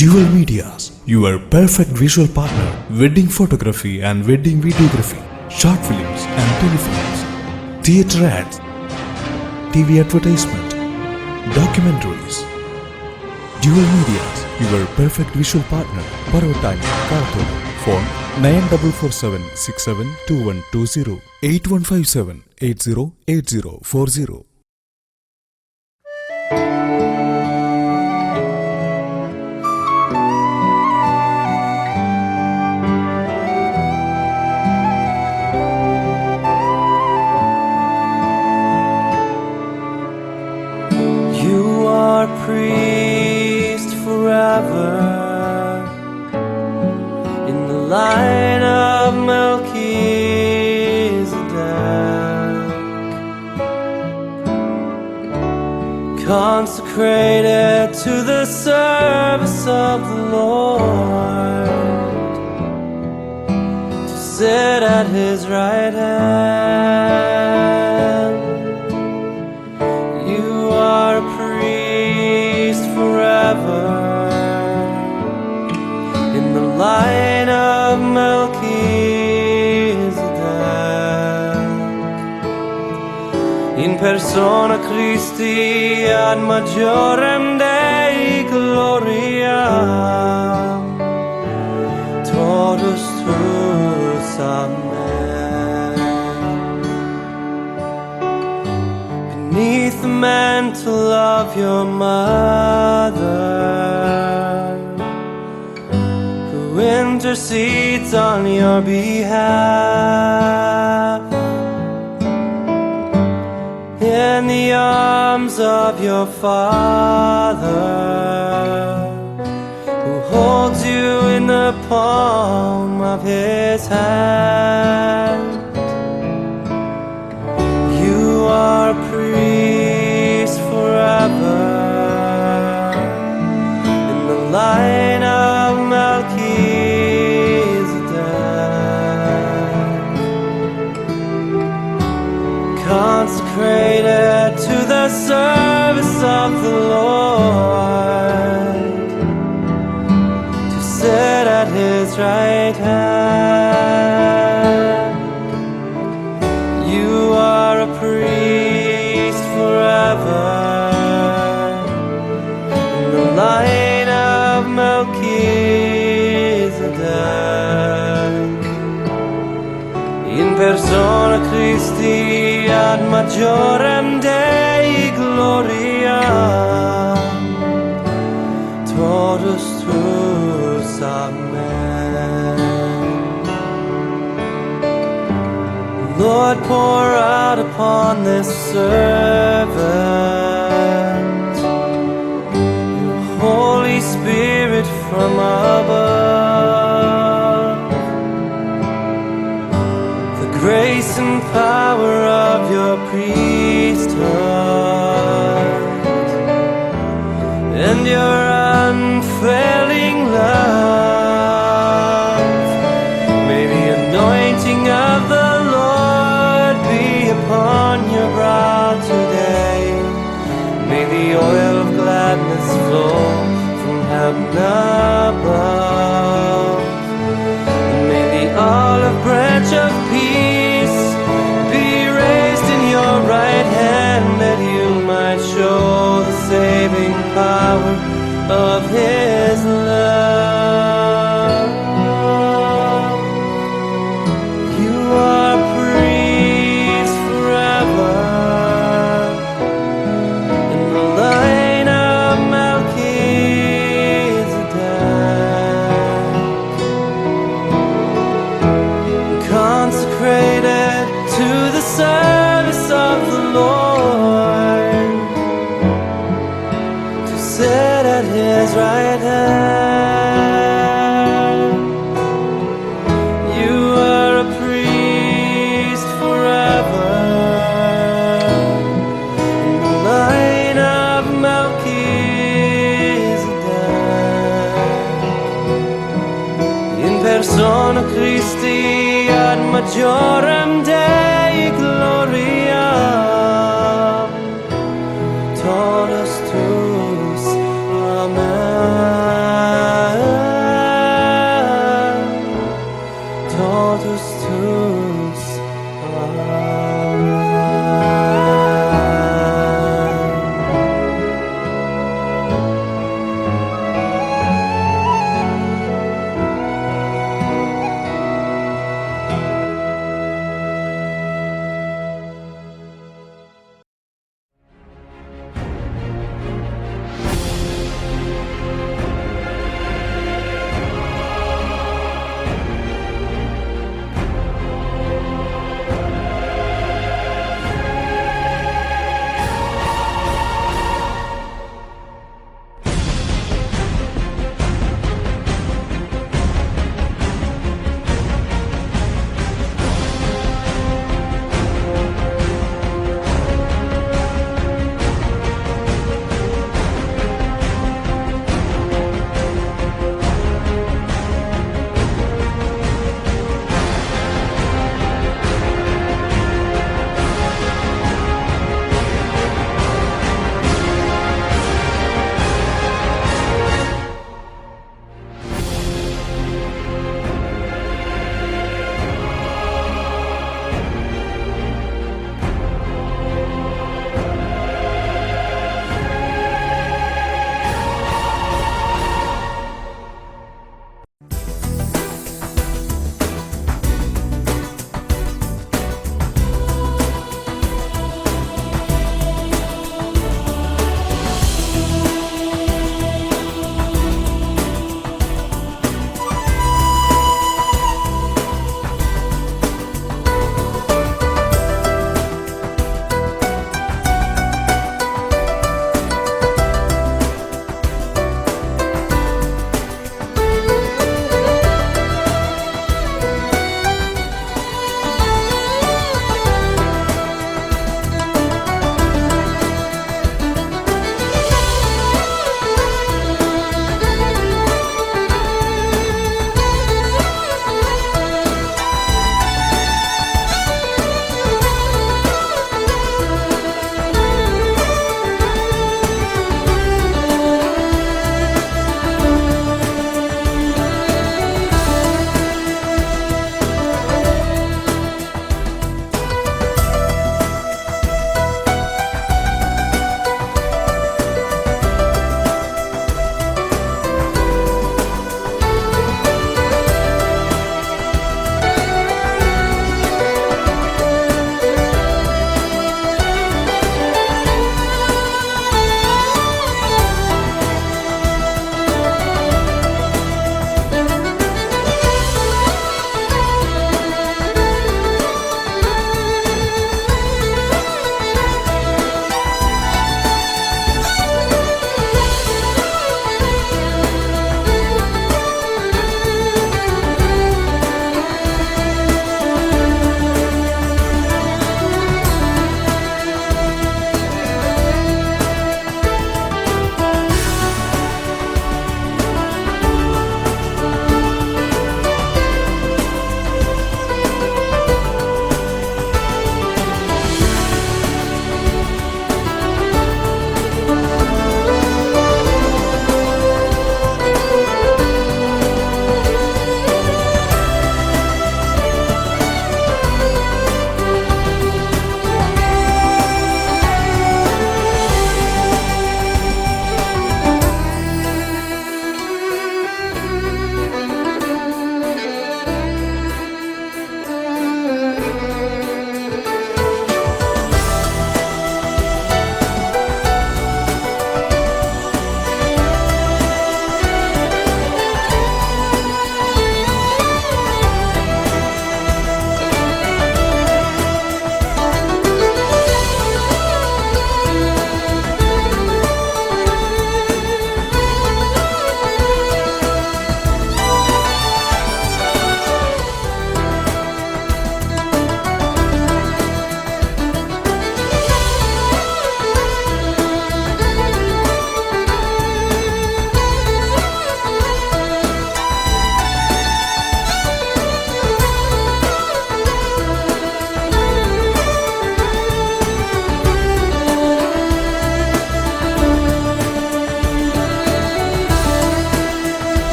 Dual Medias, your perfect visual partner. Wedding photography and wedding videography, short films and telefilms, theatre ads, TV advertisement, documentaries. Dual Medias, your perfect visual partner. Parvatani, Karathodu. Phone 9447672120 8157 808040. You are priest forever in the line of Melchizedek, consecrated to the service of the Lord, to sit at His right hand. You are a priest forever in the line of Melchizedek, in persona Christi ad majorem Dei gloria, totus tuus amen. Beneath the mantle of your mother, who intercedes on your behalf, in the arms of your Father, who holds you in the palm of His hand. You are a priest forever in the line of Melchizedek, consecrated to the service of the Lord, to sit at His right hand. You are a priest forever in the line of Melchizedek, in persona Christi ad majorem Dei gloria, totus tuus amen. Lord, pour out upon this servant your Holy Spirit from above, the grace and power of your priesthood, and your unfailing love. May the anointing of the Lord be upon your brow today. May the oil of gladness flow from heaven above. And may the olive branch of peace be raised in your right hand, that you might show the saving power of His love. You are priest forever in the line of Melchizedek, consecrated to the service of the Lord, to sit at His right hand. You are a priest forever in the line of Melchizedek, in persona Christi ad majorem Dei gloria, totus tuus amen.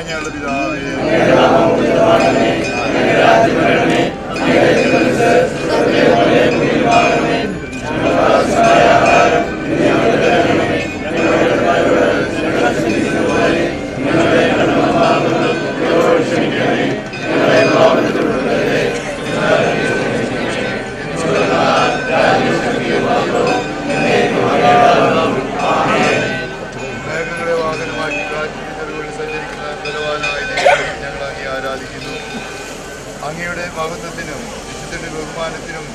ഞങ്ങളുടെ പിതാവേ, മേഘങ്ങളെ വാഹനമാക്കി കാറ്റിന്റെ ചെറുകളിൽ സഞ്ചരിക്കുന്ന ബലവാനായ ദൈവമേ, ഞങ്ങൾ അങ്ങേ ആരാധിക്കുന്നു. അങ്ങയുടെ മഹത്വത്തിനും വിശുദ്ധന്റെ ബഹുമാനത്തിനും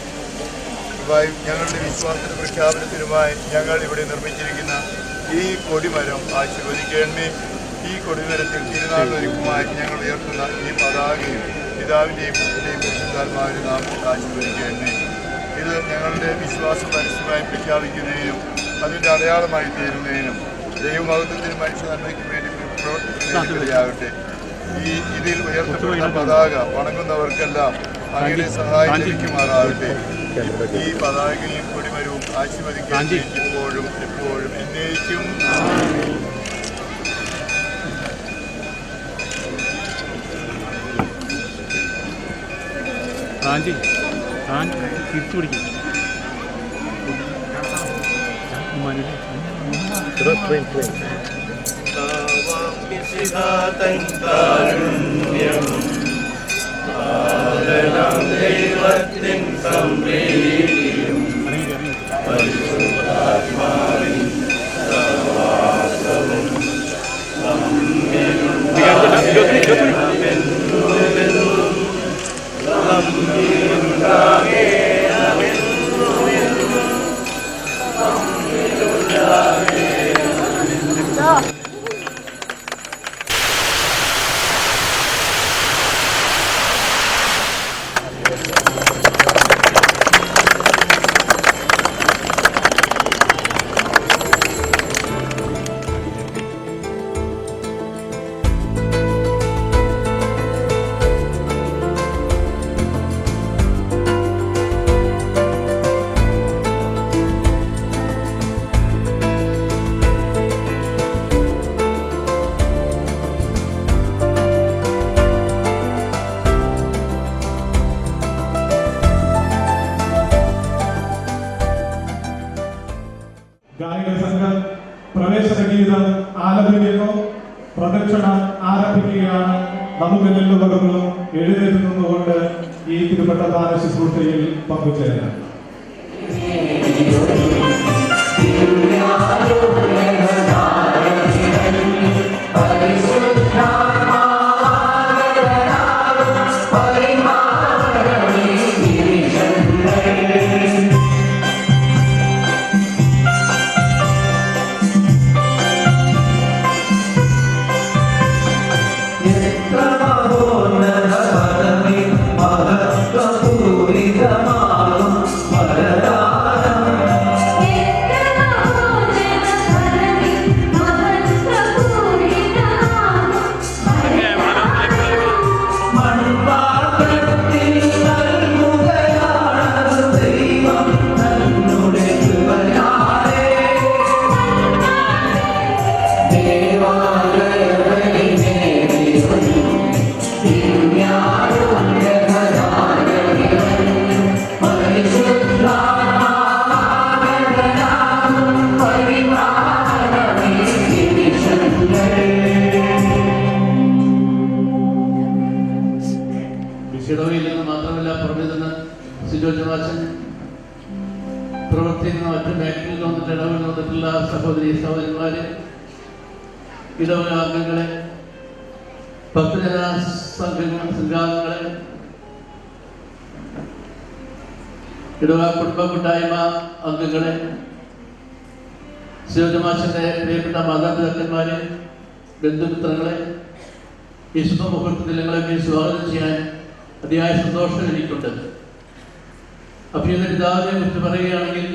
ഞങ്ങളുടെ വിശ്വാസത്തിന്റെ പ്രഖ്യാപനത്തിനുമായി ഞങ്ങൾ ഇവിടെ നിർമ്മിച്ചിരിക്കുന്ന ഈ കൊടിമരം ആശീർവദിക്കണമേ. ഈ കൊടിമരത്തിൽ തിരുനാളിനൊരുക്കുമായി ഞങ്ങൾ ഉയർത്തുന്ന ഈ പതാകയും പിതാവിൻ്റെയും പുത്രൻ്റെയും പരിശുദ്ധാത്മാവിന്റെ നാമത്തിൽ ആശീർവദിക്കണമേ. ഇത് ഞങ്ങളുടെ വിശ്വാസം പരസ്യമായി പ്രഖ്യാപിക്കുന്നതിനും അതിൻ്റെ അടയാളമായി തീരുന്നതിനും ദൈവമഹത്വത്തിനും മനുഷ്യ നന്മയ്ക്കും വേണ്ടി പ്രവർത്തിക്കുകയാകട്ടെ. ഇതിൽ ഉയർത്തപ്പെടുന്ന പതാക വണങ്ങുന്നവർക്കെല്ലാം അങ്ങയുടെ സഹായം ലഭിക്കുമാറാകട്ടെ. ഈ പതാകയും കൊടിമരവും ആശീർവദിക്കാൻ ഇപ്പോഴും എപ്പോഴും എന്നേക്കും. തിരിച്ചു പിടിക്കും. ദൈവത്തിൻ സംപ്രീതിയും പരിശുദ്ധാത്മാവിൻ സഹവാസവും ഗായക സംഘം പ്രവേശന ഗീതം ആലപിക്കുന്നു. പ്രദക്ഷിണം ആരംഭിക്കുകയാണ്. നമുക്കെല്ലാവർക്കും എഴുന്നേറ്റ് നിന്നുകൊണ്ട് ഈ തിരുവട്ടദാന ശുശ്രൂഷയിൽ പങ്കുചേരാം. ഇടവയിൽ നിന്ന് മാത്രമല്ല പുറമെ നിന്ന് സിജോജവാസൻ പ്രവർത്തിക്കുന്ന മറ്റു മേഖലയിൽ വന്നിട്ട് ഇടവിൽ വന്നിട്ടുള്ള സഹോദരി സഹോദരന്മാരെ, ഇടവക അംഗങ്ങളെ, ഭക്തജന സംഘാംഗങ്ങളെ, ഇടവക കുടുംബ കൂട്ടായ്മ അംഗങ്ങളെ, സിജോജവാസന്റെ പ്രിയപ്പെട്ട മാതാപിതാക്കന്മാരെ, ബന്ധുമിത്രങ്ങളെ, ഈ ശുഭമുഹൂർത്തത്തിൽ നിങ്ങളെ സ്വാഗതം ചെയ്യാൻ അതിയായ സന്തോഷം എനിക്കുണ്ട്. അഭിനന്ദ പിതാവിനെ കുറിച്ച് പറയുകയാണെങ്കിൽ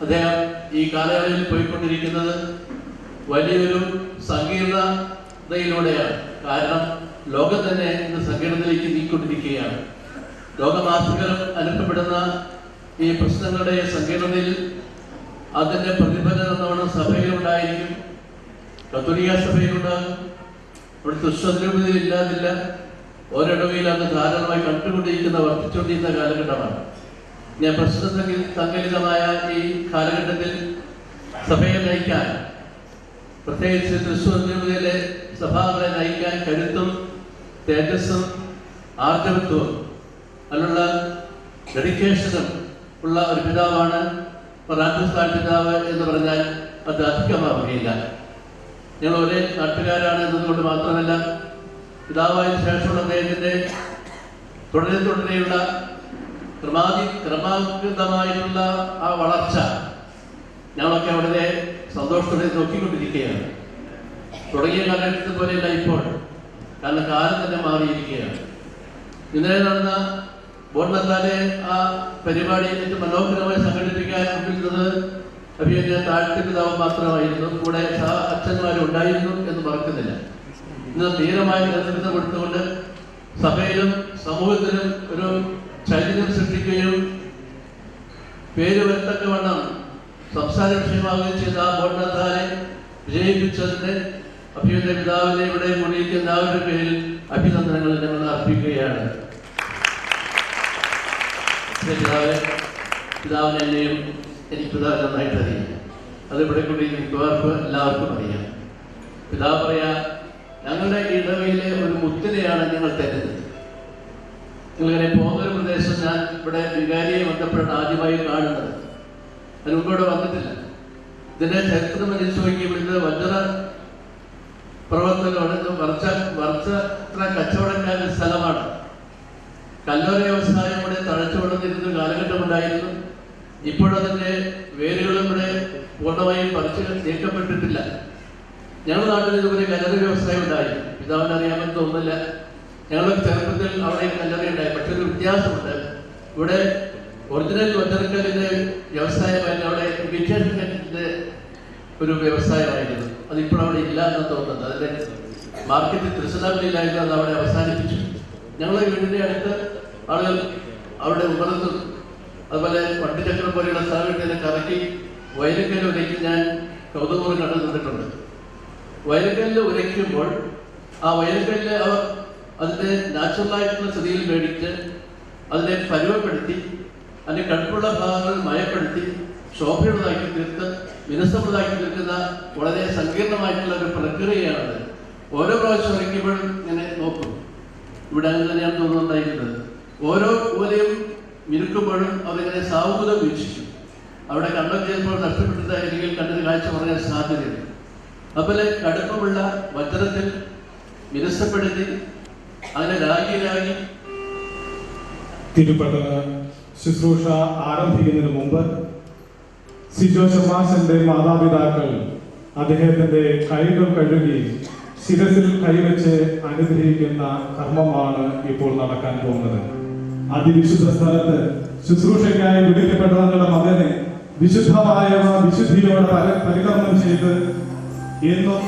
അദ്ദേഹം ഈ കാലയളവിൽ പോയിക്കൊണ്ടിരിക്കുന്നത് വലിയൊരു സങ്കീർണതയിലൂടെയാണ്. കാരണം ലോകം തന്നെ ഇന്ന് സങ്കീർണതയിലേക്ക് നീങ്ങിക്കൊണ്ടിരിക്കുകയാണ്. ലോകമാസകലം അനുഭവപ്പെടുന്ന ഈ പ്രശ്നങ്ങളുടെ സങ്കീർണതയിൽ അതിൻ്റെ പ്രതിഫലനം നമ്മുടെ സഭയിലുണ്ടായിരിക്കും, കത്തോലിക്ക സഭയിലുണ്ടാകും, ഇവിടെ തുഷ്ടനിരൂപതയിൽ ഇല്ലാതില്ല. ഓരിടവയിൽ അന്ന് ധാരാളമായി കണ്ടുകൊണ്ടിരിക്കുന്ന വർദ്ധിച്ചുകൊണ്ടിരുന്ന കാലഘട്ടമാണ്. ഞാൻ പ്രശ്ന സങ്കലിതമായ ഈ കാലഘട്ടത്തിൽ സഭയെ നയിക്കാൻ, പ്രത്യേകിച്ച് തൃശ്ശൂരിലെ സഭാകളെ നയിക്കാൻ കരുത്തും തേജസ്സും ആർജവത്വവും അതിനുള്ള ഡെഡിക്കേഷനും ഉള്ള ഒരു പിതാവാണ് ഫ്രാൻസിസ് പിതാവ് എന്ന് പറഞ്ഞാൽ അത് അധികമാവുകയില്ല. ഞങ്ങൾ ഒരേ നാട്ടുകാരാണ് എന്നതുകൊണ്ട് മാത്രമല്ല, പിതാവായതിനു ശേഷമുള്ള അദ്ദേഹത്തിൻ്റെ തുടരെയുള്ള ക്രമാതീതമായിട്ടുള്ള ആ വളർച്ച ഞങ്ങളൊക്കെ വളരെ സന്തോഷത്തോടെ നോക്കിക്കൊണ്ടിരിക്കുകയാണ്. തുടങ്ങിയ കാലഘട്ടത്തിൽ പോലെയല്ല ഇപ്പോൾ, കാരണം കാലം തന്നെ മാറിയിരിക്കുകയാണ്. ഇന്നലെ നടന്ന ബോൺമത്താലെ ആ പരിപാടി ഏറ്റവും മനോഹരമായി സംഘടിപ്പിക്കാൻ മുമ്പിൽ അഭിനന്ദ താഴ്ത്തി പിതാവ് മാത്രമായിരുന്നു. കൂടെ അച്ഛന്മാരും ഉണ്ടായിരുന്നു എന്ന് മറക്കുന്നില്ല. ഇന്ന് ധീരമായ നേതൃത്വം കൊടുത്തുകൊണ്ട് സഭയിലും സമൂഹത്തിലും ഒരു ചൈതന്യം സൃഷ്ടിക്കുകയും പേര് വരുത്തക്കവണ്ണം സംസാര വിഷയമാവുകയും ചെയ്ത ആ ബോൺമത്താലെ വിജയിപ്പിച്ചതിന് അഭിനന്ദ പിതാവിനെ ഇവിടെ മുറിയിക്കുന്ന എല്ലാവരുടെ പേരിൽ അഭിനന്ദനങ്ങൾ ഞങ്ങൾ അർപ്പിക്കുകയാണ്. പിതാവിനെ എന്നെയും എനിക്ക് പിതാവ് നന്നായിട്ട് അറിയാം. അതിവിടെ കൂടി മിക്കവാർക്കും എല്ലാവർക്കും അറിയാം. പിതാവ് പറയാ, ഞങ്ങളുടെ ഇടവയിലെ ഒരു മുത്തിനെയാണ് ഞങ്ങൾ തരുന്നത്. നിങ്ങളിങ്ങനെ പോകുന്നൊരു പ്രദേശം, ഞാൻ ഇവിടെ വികാരിയെ ബന്ധപ്പെട്ട് ആദ്യമായി കാണുന്നത്. അതിന് മുമ്പ് ഇവിടെ വന്നിട്ടില്ല. ഇതിന്റെ ചരിത്രം അനുസരിച്ച് നോക്കിയപ്പോൾ ഇത് വജ്ര പ്രവർത്തനമാണ്. വർഷത്ര കച്ചവടക്കാരുടെ സ്ഥലമാണ്. കല്ലോര വ്യവസായം ഇവിടെ തഴച്ചുകൊണ്ടിരുന്ന കാലഘട്ടമുണ്ടായിരുന്നു. ഇപ്പോഴതിൻ്റെ വേരുകളും ഇവിടെ പൂർണ്ണമായും പറിച്ച് നീക്കപ്പെട്ടിട്ടില്ല. ഞങ്ങളുടെ നാട്ടിൽ ഇതുപോലെ കല്ലറ വ്യവസായം ഉണ്ടായി. പിതാവിന് അറിയാമെന്ന് തോന്നുന്നില്ല. ഞങ്ങളുടെ ചെറുപ്പത്തിൽ അവിടെ കല്ലറ ഉണ്ടായി. പക്ഷെ ഒരു വ്യത്യാസമുണ്ട്. ഇവിടെ ഒറിജിനൽ വജ്രക്കല്ലിൻ്റെ വ്യവസായമല്ല, അവിടെ വിറ്റേഷൻ്റെ ഒരു വ്യവസായമായിരുന്നു. അതിപ്പോൾ അവിടെ ഇല്ല എന്ന് തോന്നുന്നത്. അതിൻ്റെ മാർക്കറ്റ് തൃശ്ശൂരിലായിരുന്നു. അത് അവിടെ അവസാനിപ്പിച്ചു. ഞങ്ങളുടെ വീടിൻ്റെ അടുത്ത് ആളുകൾ അവിടെ ഉമർന്നും അതുപോലെ വണ്ടിച്ചക്രം പോലെയുള്ള സ്ഥലങ്ങളിൽ കറക്കി വയലുകല്ല് ഉരയ്ക്ക് ഞാൻ കൗതുകം കണ്ടു നിന്നിട്ടുണ്ട്. വയലുകല്ല് ഉരയ്ക്കുമ്പോൾ ആ വയലുകല്ല് അവർ അതിൻ്റെ നാച്ചുറലായിട്ടുള്ള സ്ഥിതിയിൽ മേടിച്ച് അതിനെ പരുവപ്പെടുത്തി അതിൻ്റെ കടുപ്പുള്ള ഭാഗങ്ങൾ മയപ്പെടുത്തി ശോഭയുള്ളതാക്കി തീർത്ത് വിനസമുള്ളതാക്കി തീർക്കുന്ന വളരെ സങ്കീർണമായിട്ടുള്ള ഒരു പ്രക്രിയയാണത്. ഓരോ പ്രാവശ്യം ഉരയ്ക്കുമ്പോഴും ഇങ്ങനെ നോക്കും. ഇവിടെ അങ്ങനെ തന്നെയാണ് തോന്നുന്നുണ്ടായിരുന്നത്. ഓരോ ഓലയും മിനുക്കുമ്പോഴും അവരിങ്ങനെ സാവൂതം വീക്ഷിച്ചു. അവിടെ കണ്ടൊക്കെ ചിലപ്പോൾ നഷ്ടപ്പെട്ടിട്ടായിരിക്കും കണ്ടൊരു കാഴ്ച പറയാൻ സാധ്യതയുണ്ട്. അതുപോലെ കടുപ്പമുള്ള വജ്രത്തിൽ വിരസപ്പെടുത്തി അങ്ങനെ രാഗി തിരുപ്പതക ശുശ്രൂഷ ആരംഭിക്കുന്നതിന് മുമ്പ് സിജോ ശമാശന്റെ മാതാപിതാക്കൾ അദ്ദേഹത്തിന്റെ കൈകൾ കഴുകി ശിരസിൽ കൈവച്ച് അനുഗ്രഹിക്കുന്ന കർമ്മമാണ് ഇപ്പോൾ നടക്കാൻ പോകുന്നത്. അതിവിശുദ്ധ സ്ഥലത്ത് ശുശ്രൂഷയ്ക്കായി വിളിക്കപ്പെട്ട തങ്ങളുടെ മകനെ വിശുദ്ധമായവ വിശുദ്ധിയോടെ പരികർമ്മം ചെയ്ത് എന്നും